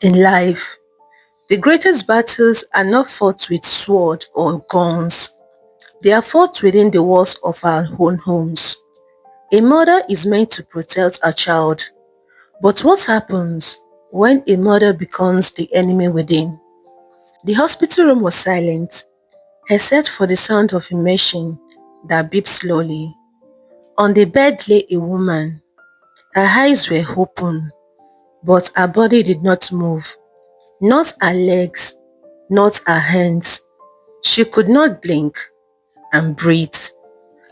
In life, the greatest battles are not fought with sword or guns. They are fought within the walls of our own homes. A mother is meant to protect a child, but what happens when a mother becomes the enemy within? The hospital room was silent, except for the sound of a machine that beeped slowly. On the bed lay a woman. Her eyes were open, but her body did not move. Not her legs, not her hands. She could not blink and breathe.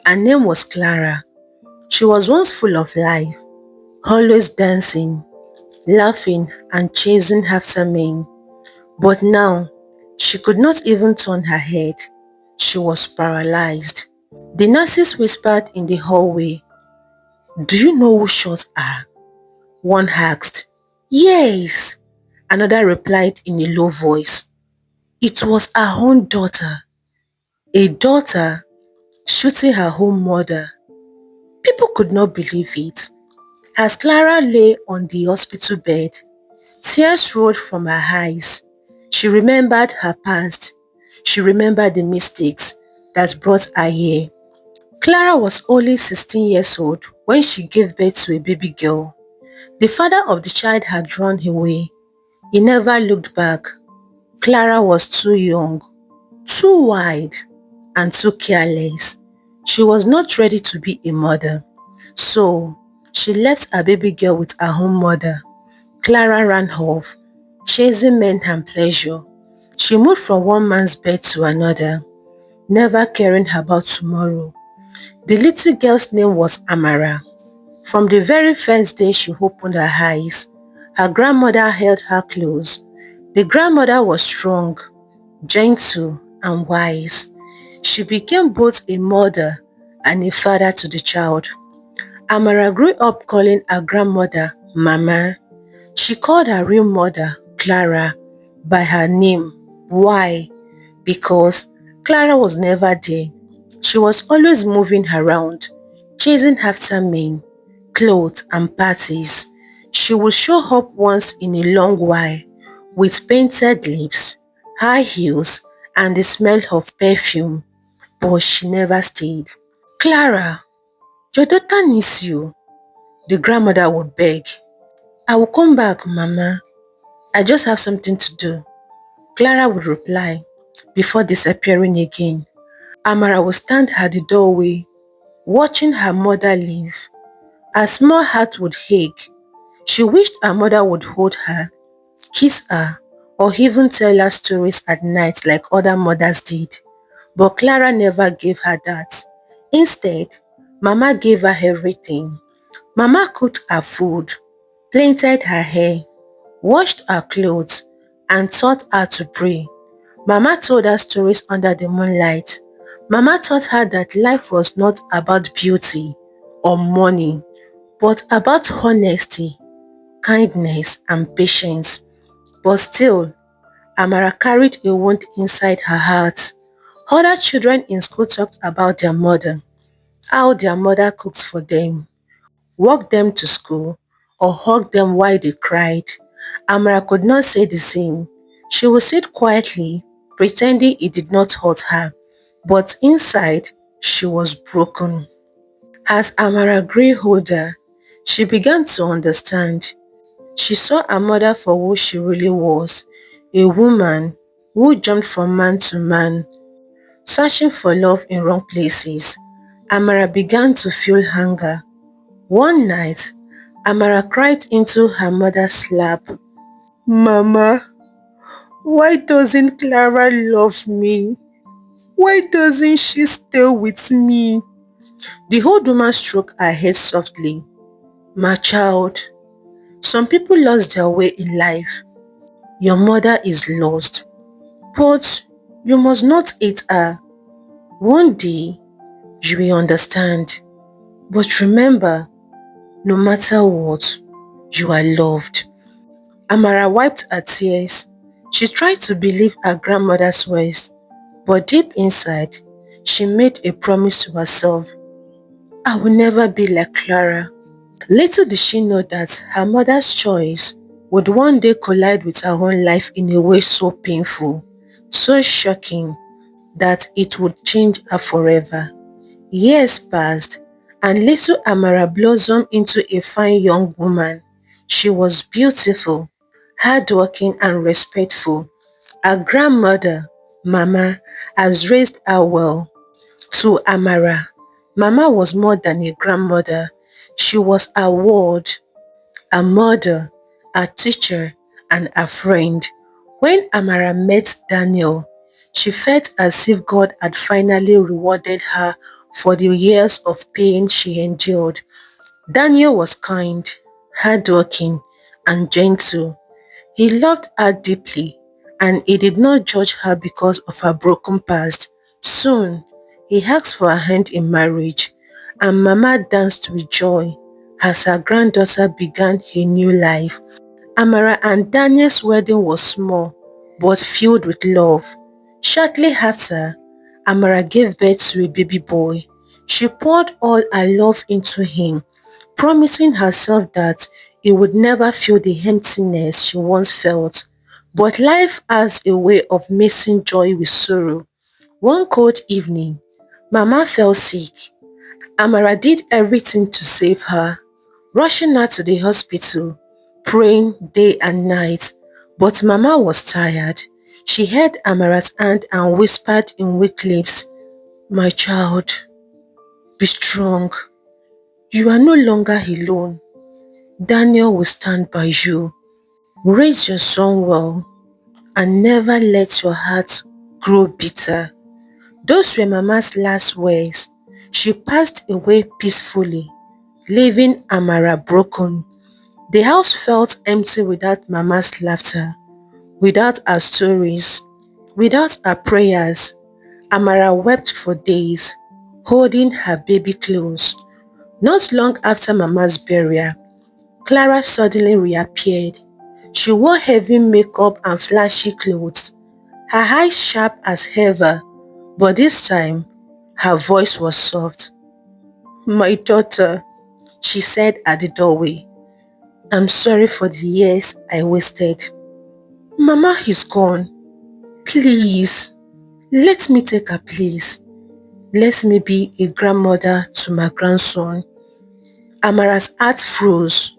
Her name was Clara. She was once full of life, always dancing, laughing and chasing after men. But now, she could not even turn her head. She was paralyzed. The nurses whispered in the hallway, "Do you know who shot her?" One asked. "Yes," another replied in a low voice. It was her own daughter. A daughter shooting her own mother. People could not believe it. As Clara lay on the hospital bed, tears rolled from her eyes. She remembered her past. She remembered the mistakes that brought her here. Clara was only 16 years old when she gave birth to a baby girl. The father of the child had run away. He never looked back. Clara was too young, too wide, and too careless. She was not ready to be a mother. So, she left her baby girl with her own mother. Clara ran off, chasing men and pleasure. She moved from one man's bed to another, never caring about tomorrow. The little girl's name was Amara. From the very first day she opened her eyes, her grandmother held her close. The grandmother was strong, gentle, and wise. She became both a mother and a father to the child. Amara grew up calling her grandmother Mama. She called her real mother, Clara, by her name. Why? Because Clara was never there. She was always moving around, chasing after men, clothes and parties. She would show up once in a long while with painted lips, high heels, and the smell of perfume, but she never stayed. "Clara, your daughter needs you," the grandmother would beg. "I will come back, Mama. I just have something to do," Clara would reply before disappearing again. Amara would stand at the doorway, watching her mother leave. Her small heart would ache. She wished her mother would hold her, kiss her, or even tell her stories at night like other mothers did. But Clara never gave her that. Instead, Mama gave her everything. Mama cooked her food, plaited her hair, washed her clothes, and taught her to pray. Mama told her stories under the moonlight. Mama taught her that life was not about beauty or money, but about honesty, kindness, and patience. But still, Amara carried a wound inside her heart. Other children in school talked about their mother, how their mother cooked for them, walked them to school, or hugged them while they cried. Amara could not say the same. She would sit quietly, pretending it did not hurt her, but inside, she was broken. As Amara grew older, she began to understand. She saw her mother for who she really was, a woman who jumped from man to man, searching for love in wrong places. Amara began to feel hunger. One night, Amara cried into her mother's lap, "Mama, why doesn't Clara love me? Why doesn't she stay with me?" The old woman stroked her head softly. "My child, some people lost their way in life. Your mother is lost, but you must not hate her. One day, you will understand. But remember, no matter what, you are loved." Amara wiped her tears. She tried to believe her grandmother's words, but deep inside, she made a promise to herself. "I will never be like Clara." Little did she know that her mother's choice would one day collide with her own life in a way so painful, so shocking, that it would change her forever. Years passed, and little Amara blossomed into a fine young woman. She was beautiful, hardworking, and respectful. Her grandmother, Mama, has raised her well. To Amara, Mama was more than a grandmother. She was a ward, a mother, a teacher, and a friend. When Amara met Daniel, she felt as if God had finally rewarded her for the years of pain she endured. Daniel was kind, hardworking, and gentle. He loved her deeply, and he did not judge her because of her broken past. Soon, he asked for her hand in marriage, and Mama danced with joy as her granddaughter began a new life. Amara and Daniel's wedding was small, but filled with love. Shortly after, Amara gave birth to a baby boy. She poured all her love into him, promising herself that he would never feel the emptiness she once felt. But life has a way of mixing joy with sorrow. One cold evening, Mama fell sick. Amara did everything to save her, rushing her to the hospital, praying day and night. But Mama was tired. She held Amara's hand and whispered in weak lips, "My child, be strong. You are no longer alone. Daniel will stand by you. Raise your son well and never let your heart grow bitter." Those were Mama's last words. She passed away peacefully, leaving Amara broken. The house felt empty without Mama's laughter, without her stories, without her prayers. Amara wept for days, holding her baby close. Not long after Mama's burial, Clara suddenly reappeared. She wore heavy makeup and flashy clothes, her eyes sharp as ever, but this time her voice was soft. "My daughter," she said at the doorway, "I'm sorry for the years I wasted. Mama is gone. Please, let me take her place. Let me be a grandmother to my grandson." Amara's heart froze.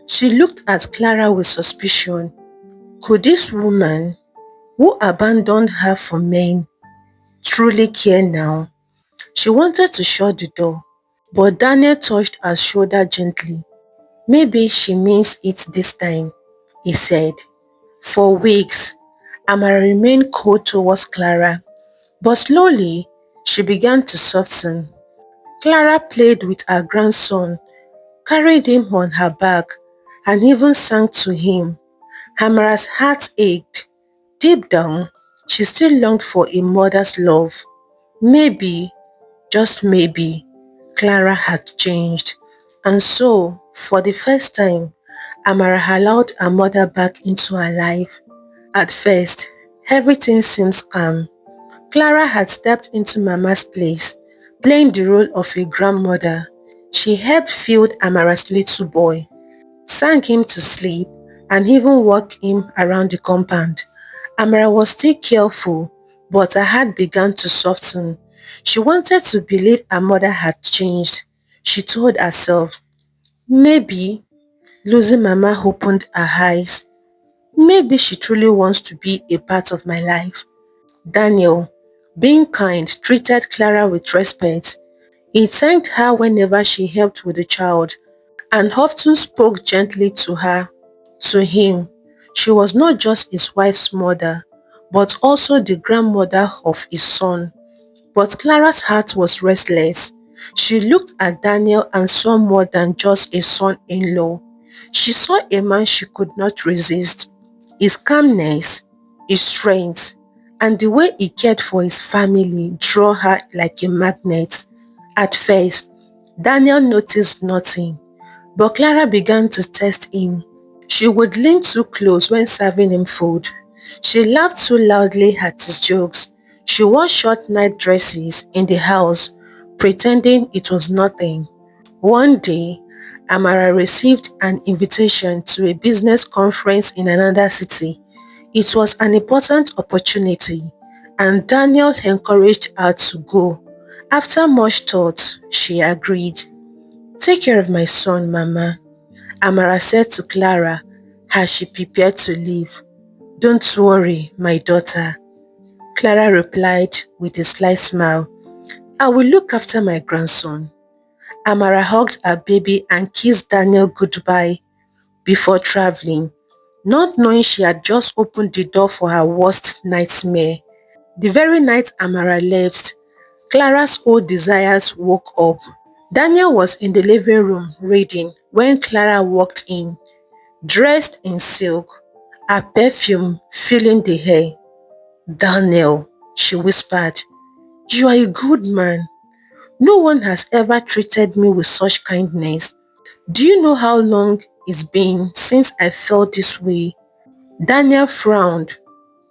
She looked at Clara with suspicion. Could this woman, who abandoned her for men, truly care now? She wanted to shut the door, but Daniel touched her shoulder gently. "Maybe she means it this time," he said. For weeks, Amara remained cold towards Clara, but slowly she began to soften. Clara played with her grandson, carried him on her back, and even sang to him. Amara's heart ached. Deep down, she still longed for a mother's love. Maybe, just maybe, Clara had changed. And so, for the first time, Amara allowed her mother back into her life. At first, everything seemed calm. Clara had stepped into Mama's place, playing the role of a grandmother. She helped feed Amara's little boy, sang him to sleep, and even walked him around the compound. Amara was still careful, but her heart began to soften. She wanted to believe her mother had changed. She told herself, maybe losing Mama opened her eyes. Maybe she truly wants to be a part of my life. Daniel, being kind, treated Clara with respect. He thanked her whenever she helped with the child and often spoke gently to her. To him, she was not just his wife's mother, but also the grandmother of his son. But Clara's heart was restless. She looked at Daniel and saw more than just a son-in-law. She saw a man she could not resist. His calmness, his strength, and the way he cared for his family drew her like a magnet. At first, Daniel noticed nothing, but Clara began to test him. She would lean too close when serving him food. She laughed too loudly at his jokes. She wore short night dresses in the house, pretending it was nothing. One day, Amara received an invitation to a business conference in another city. It was an important opportunity, and Daniel encouraged her to go. After much thought, she agreed. "Take care of my son, Mama," Amara said to Clara as she prepared to leave. "Don't worry, my daughter," Clara replied with a slight smile. "I will look after my grandson." Amara hugged her baby and kissed Daniel goodbye before traveling, not knowing she had just opened the door for her worst nightmare. The very night Amara left, Clara's old desires woke up. Daniel was in the living room reading when Clara walked in, dressed in silk, her perfume filling the air. "Daniel," she whispered, "you are a good man. No one has ever treated me with such kindness. Do you know how long it's been since I felt this way?" Daniel frowned.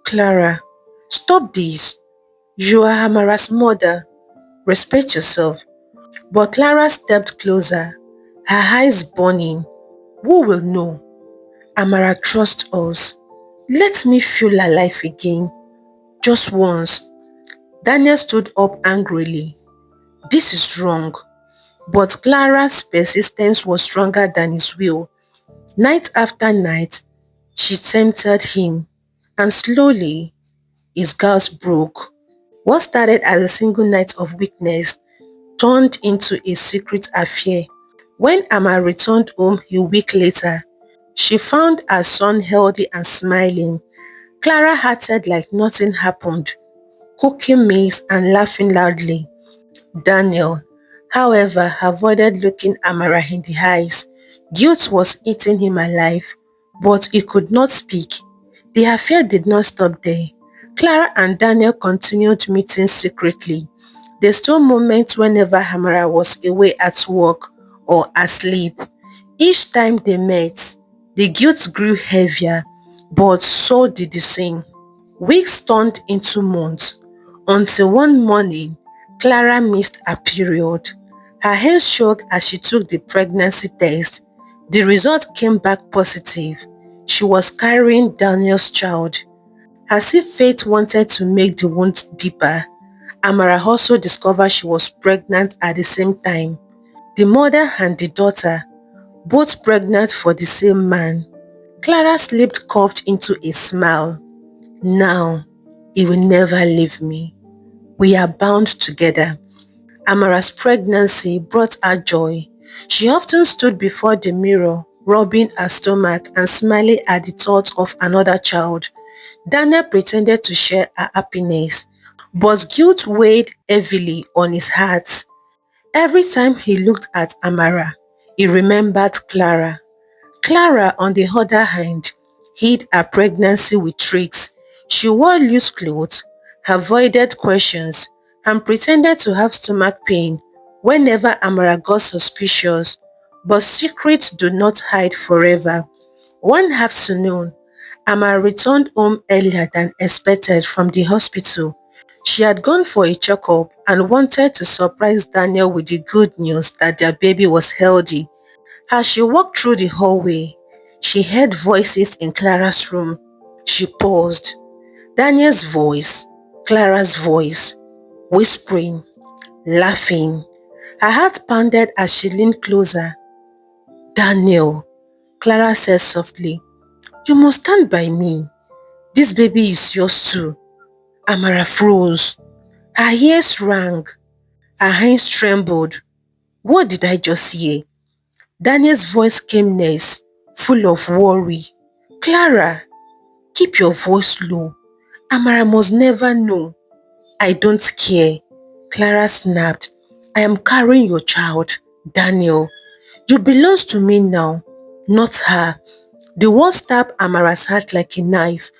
"Clara, stop this. You are Amara's mother. Respect yourself." But Clara stepped closer, her eyes burning. "Who will know? Amara, trust us. Let me feel alive again. Just once." Daniel stood up angrily. "This is wrong." But Clara's persistence was stronger than his will. Night after night, she tempted him, and slowly, his guards broke. What started as a single night of weakness turned into a secret affair. When Amma returned home a week later, she found her son healthy and smiling. Clara acted like nothing happened, cooking meals and laughing loudly. Daniel, however, avoided looking Amara in the eyes. Guilt was eating him alive, but he could not speak. The affair did not stop there. Clara and Daniel continued meeting secretly. They stole moments whenever Amara was away at work or asleep. Each time they met, the guilt grew heavier, but so did the sin. Weeks turned into months, until one morning, Clara missed her period. Her head shook as she took the pregnancy test. The result came back positive. She was carrying Daniel's child. As if fate wanted to make the wound deeper, Amara also discovered she was pregnant at the same time. The mother and the daughter, both pregnant for the same man. Clara's lips curved into a smile. "Now, he will never leave me. We are bound together." Amara's pregnancy brought her joy. She often stood before the mirror, rubbing her stomach and smiling at the thought of another child. Daniel pretended to share her happiness, but guilt weighed heavily on his heart. Every time he looked at Amara, he remembered Clara. Clara, on the other hand, hid her pregnancy with tricks. She wore loose clothes, avoided questions, and pretended to have stomach pain whenever Amara got suspicious. But secrets do not hide forever. One afternoon, Amara returned home earlier than expected from the hospital. She had gone for a checkup and wanted to surprise Daniel with the good news that their baby was healthy. As she walked through the hallway, she heard voices in Clara's room. She paused. Daniel's voice, Clara's voice, whispering, laughing. Her heart pounded as she leaned closer. "Daniel," Clara said softly, "you must stand by me. This baby is yours too." Amara froze. Her ears rang. Her hands trembled. What did I just hear? Daniel's voice came next, full of worry. "Clara, keep your voice low. Amara must never know." "I don't care," Clara snapped. "I am carrying your child, Daniel. You belong to me now, not her." The word stabbed Amara's heart like a knife.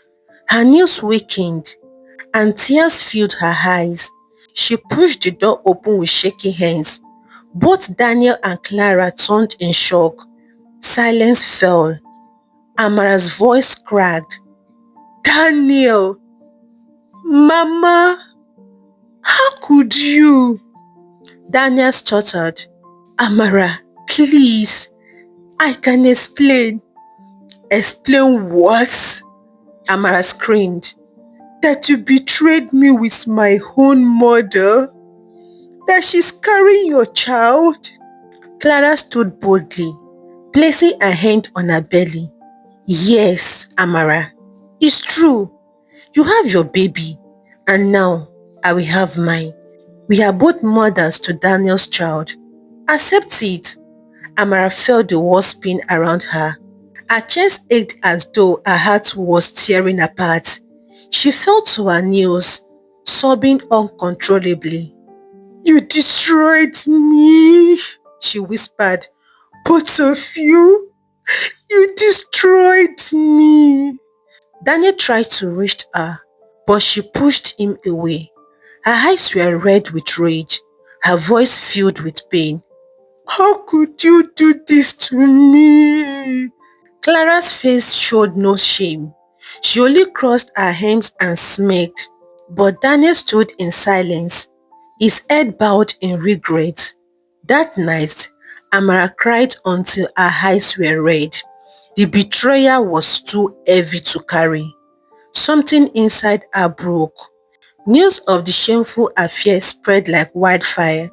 Her knees weakened and tears filled her eyes. She pushed the door open with shaky hands. Both Daniel and Clara turned in shock. Silence fell. Amara's voice cracked. "Daniel! Mama! How could you?" Daniel stuttered. "Amara, please. I can explain. Explain what? Amara screamed. That you betrayed me with my own mother? That she's carrying your child? Clara stood boldly, placing her hand on her belly. Yes, Amara, it's true. You have your baby, and now I will have mine. We are both mothers to Daniel's child. Accept it. Amara felt the walls spin around her. Her chest ached as though her heart was tearing apart. She fell to her knees, sobbing uncontrollably. You destroyed me, she whispered. Both of you, you destroyed me. Daniel tried to reach her, but she pushed him away. Her eyes were red with rage, her voice filled with pain. How could you do this to me? Clara's face showed no shame. She only crossed her hands and smirked. But Daniel stood in silence, his head bowed in regret. That night, Amara cried until her eyes were red. The betrayal was too heavy to carry. Something inside her broke. News of the shameful affair spread like wildfire.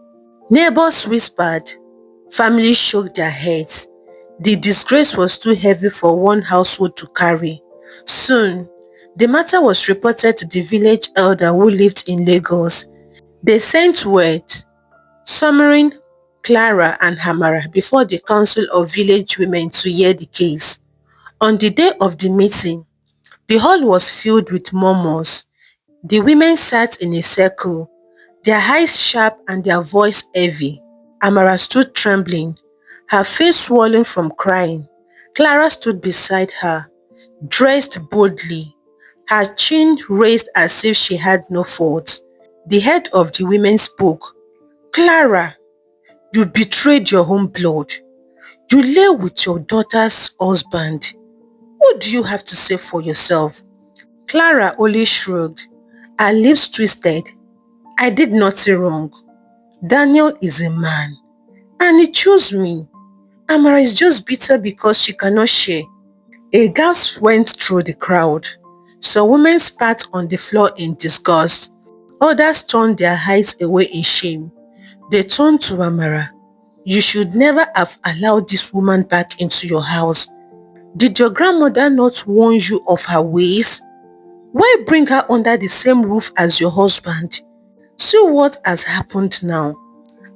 Neighbors whispered. Families shook their heads. The disgrace was too heavy for one household to carry. Soon, the matter was reported to the village elder who lived in Lagos. They sent word, summoning Clara and Hamara before the council of village women to hear the case. On the day of the meeting, the hall was filled with murmurs. The women sat in a circle, their eyes sharp and their voice heavy. Amara stood trembling, her face swollen from crying. Clara stood beside her, dressed boldly, her chin raised as if she had no fault. The head of the women spoke. Clara, you betrayed your own blood. You lay with your daughter's husband. What do you have to say for yourself? Clara only shrugged, her lips twisted. I did nothing wrong. Daniel is a man, and he chose me. Amara is just bitter because she cannot share. A gasp went through the crowd. Some women spat on the floor in disgust. Others turned their eyes away in shame. They turned to Amara. You should never have allowed this woman back into your house. Did your grandmother not warn you of her ways? Why bring her under the same roof as your husband? See what has happened now.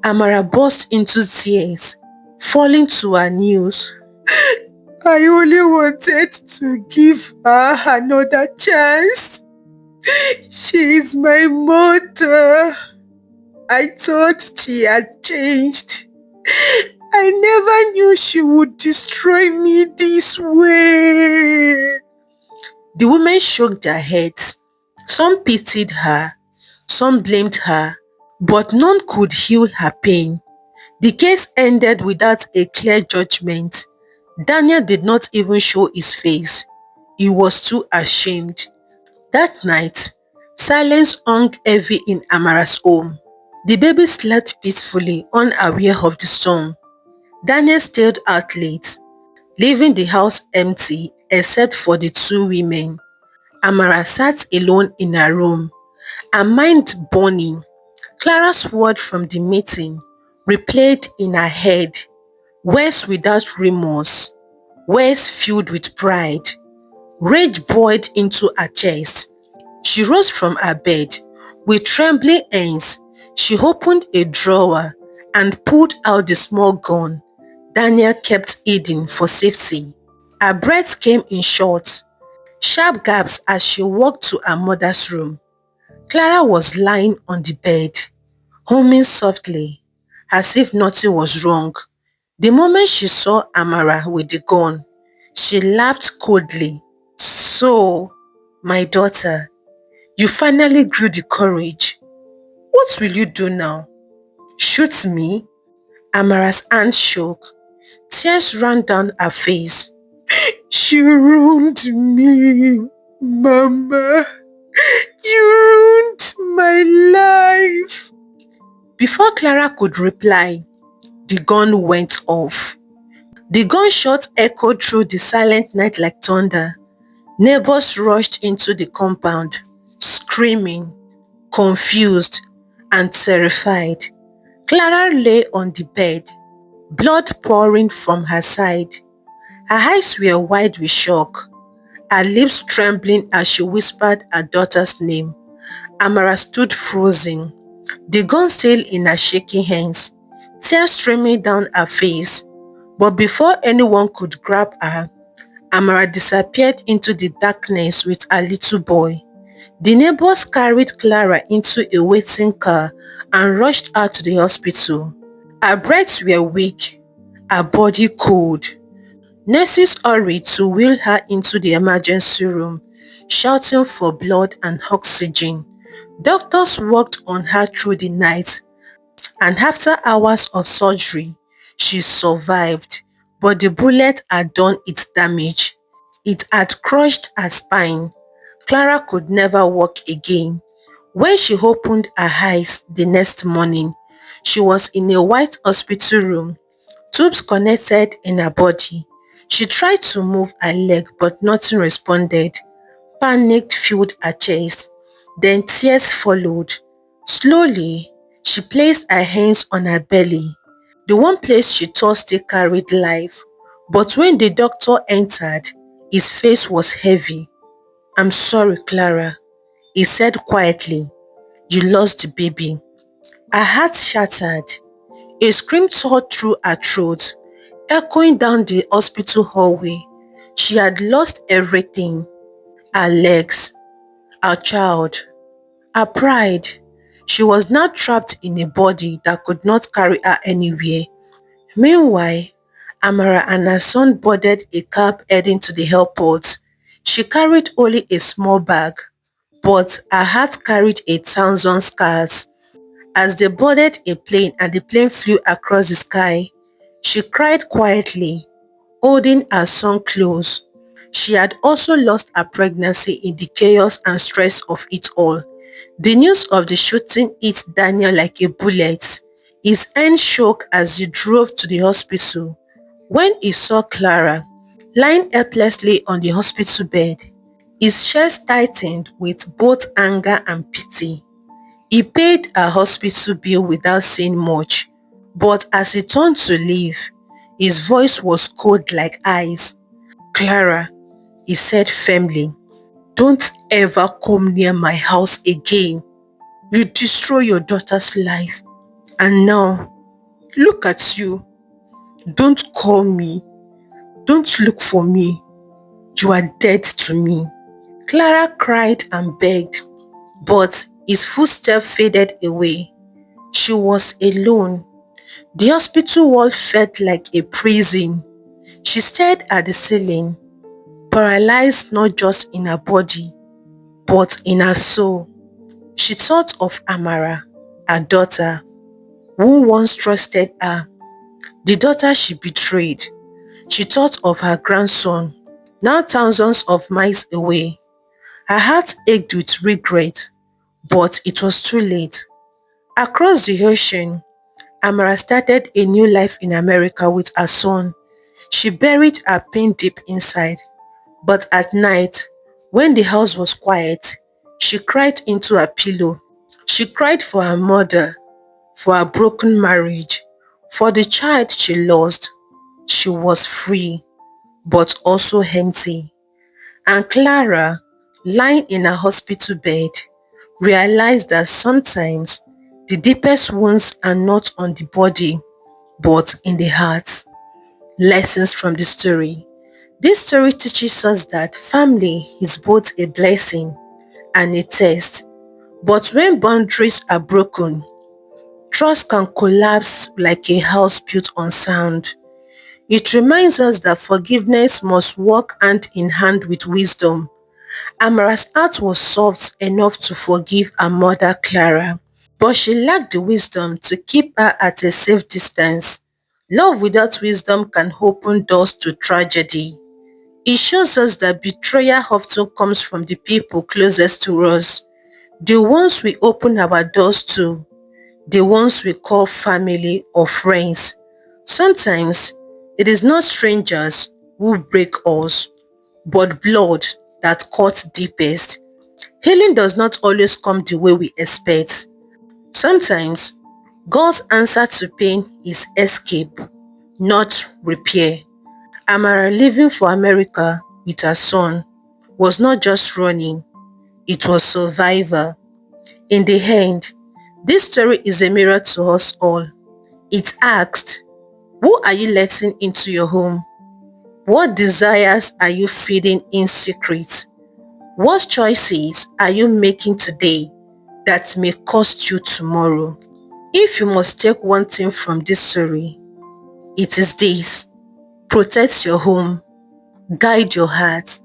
Amara burst into tears, falling to her knees. I only wanted to give her another chance. She is my mother. I thought she had changed. I never knew she would destroy me this way. The women shook their heads. Some pitied her, some blamed her, but none could heal her pain. The case ended without a clear judgment. Daniel did not even show his face. He was too ashamed. That night, silence hung heavy in Amara's home. The baby slept peacefully, unaware of the storm. Daniel stayed out late, leaving the house empty except for the two women. Amara sat alone in her room, her mind burning. Clara's word from the meeting replayed in her head, words without remorse, words filled with pride. Rage boiled into her chest. She rose from her bed. With trembling hands, she opened a drawer and pulled out the small gun Daniel kept hidden for safety. Her breath came in short, sharp gasps as she walked to her mother's room. Clara was lying on the bed, humming softly, as if nothing was wrong. The moment she saw Amara with the gun, she laughed coldly. So, my daughter, you finally grew the courage. What will you do now? Shoot me? Amara's hand shook. Tears ran down her face. She ruined me, Mama. You ruined my life. Before Clara could reply, the gun went off. The gunshot echoed through the silent night like thunder. Neighbors rushed into the compound, screaming, confused, and terrified. Clara lay on the bed, blood pouring from her side. Her eyes were wide with shock, her lips trembling as she whispered her daughter's name. Amara stood frozen, the gun still in her shaking hands, tears streaming down her face. But before anyone could grab her, Amara disappeared into the darkness with her little boy. The neighbors carried Clara into a waiting car and rushed her to the hospital. Her breaths were weak, her body cold. Nurses hurried to wheel her into the emergency room, shouting for blood and oxygen. Doctors worked on her through the night, and after hours of surgery, she survived. But the bullet had done its damage. It had crushed her spine. Clara could never walk again. When she opened her eyes the next morning, she was in a white hospital room, tubes connected in her body. She tried to move her leg but nothing responded. Panic filled her chest. Then tears followed. Slowly, she placed her hands on her belly, the one place she thought still carried life. But when the doctor entered, his face was heavy. "I'm sorry, Clara," he said quietly. "You lost the baby." Her heart shattered. A scream tore through her throat, echoing down the hospital hallway. She had lost everything: her legs, her child, her pride. She was now trapped in a body that could not carry her anywhere. Meanwhile, Amara and her son boarded a cab heading to the airport. She carried only a small bag, but her heart carried 1,000 scars. As they boarded a plane and the plane flew across the sky, she cried quietly, holding her son close. She had also lost her pregnancy in the chaos and stress of it all. The news of the shooting hit Daniel like a bullet. His hand shook as he drove to the hospital. When he saw Clara lying helplessly on the hospital bed, his chest tightened with both anger and pity. He paid her hospital bill without saying much, but as he turned to leave, his voice was cold like ice. "Clara," he said firmly, "don't ever come near my house again. You destroy your daughter's life. And now, look at you. Don't call me. Don't look for me. You are dead to me." Clara cried and begged, but his footsteps faded away. She was alone. The hospital wall felt like a prison. She stared at the ceiling, paralyzed not just in her body, but in her soul. She thought of Amara, her daughter, who once trusted her, the daughter she betrayed. She thought of her grandson, now thousands of miles away. Her heart ached with regret, but it was too late. Across the ocean, Amara started a new life in America with her son. She buried her pain deep inside, but at night, when the house was quiet, she cried into her pillow. She cried for her mother, for her broken marriage, for the child she lost. She was free, but also empty. And Clara, lying in her hospital bed, realized that sometimes the deepest wounds are not on the body, but in the heart. Lessons from the story. This story teaches us that family is both a blessing and a test. But when boundaries are broken, trust can collapse like a house built on sand. It reminds us that forgiveness must work hand in hand with wisdom. Amara's heart was soft enough to forgive her mother Clara, but she lacked the wisdom to keep her at a safe distance. Love without wisdom can open doors to tragedy. It shows us that betrayal often comes from the people closest to us, the ones we open our doors to, the ones we call family or friends. Sometimes It is not strangers who break us, but blood that cuts deepest. Healing does not always come the way we expect. Sometimes, God's answer to pain is escape, not repair. Amara leaving for America with her son was not just running, it was survival. In the end, this story is a mirror to us all. It asked, who are you letting into your home? What desires are you feeding in secret? What choices are you making today that may cost you tomorrow? If you must take one thing from this story, it is this: protect your home, guide your heart,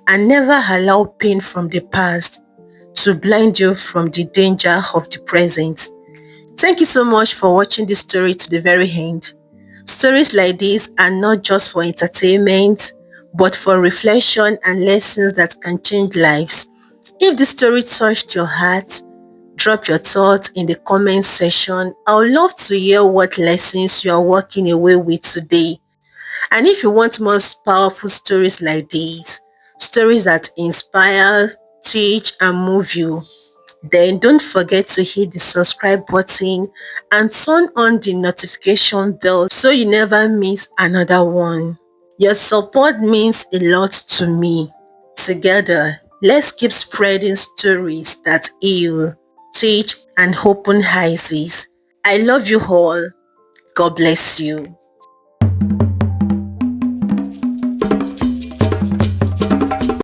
and never allow pain from the past to blind you from the danger of the present. Thank you so much for watching this story to the very end. Stories like this are not just for entertainment, but for reflection and lessons that can change lives. If this story touched your heart, drop your thoughts in the comment section. I would love to hear what lessons you are walking away with today. And if you want more powerful stories like these, stories that inspire, teach, and move you, then don't forget to hit the subscribe button and turn on the notification bell so you never miss another one. Your support means a lot to me. Together, let's keep spreading stories that heal, teach, and open eyes. I love you all. God bless you.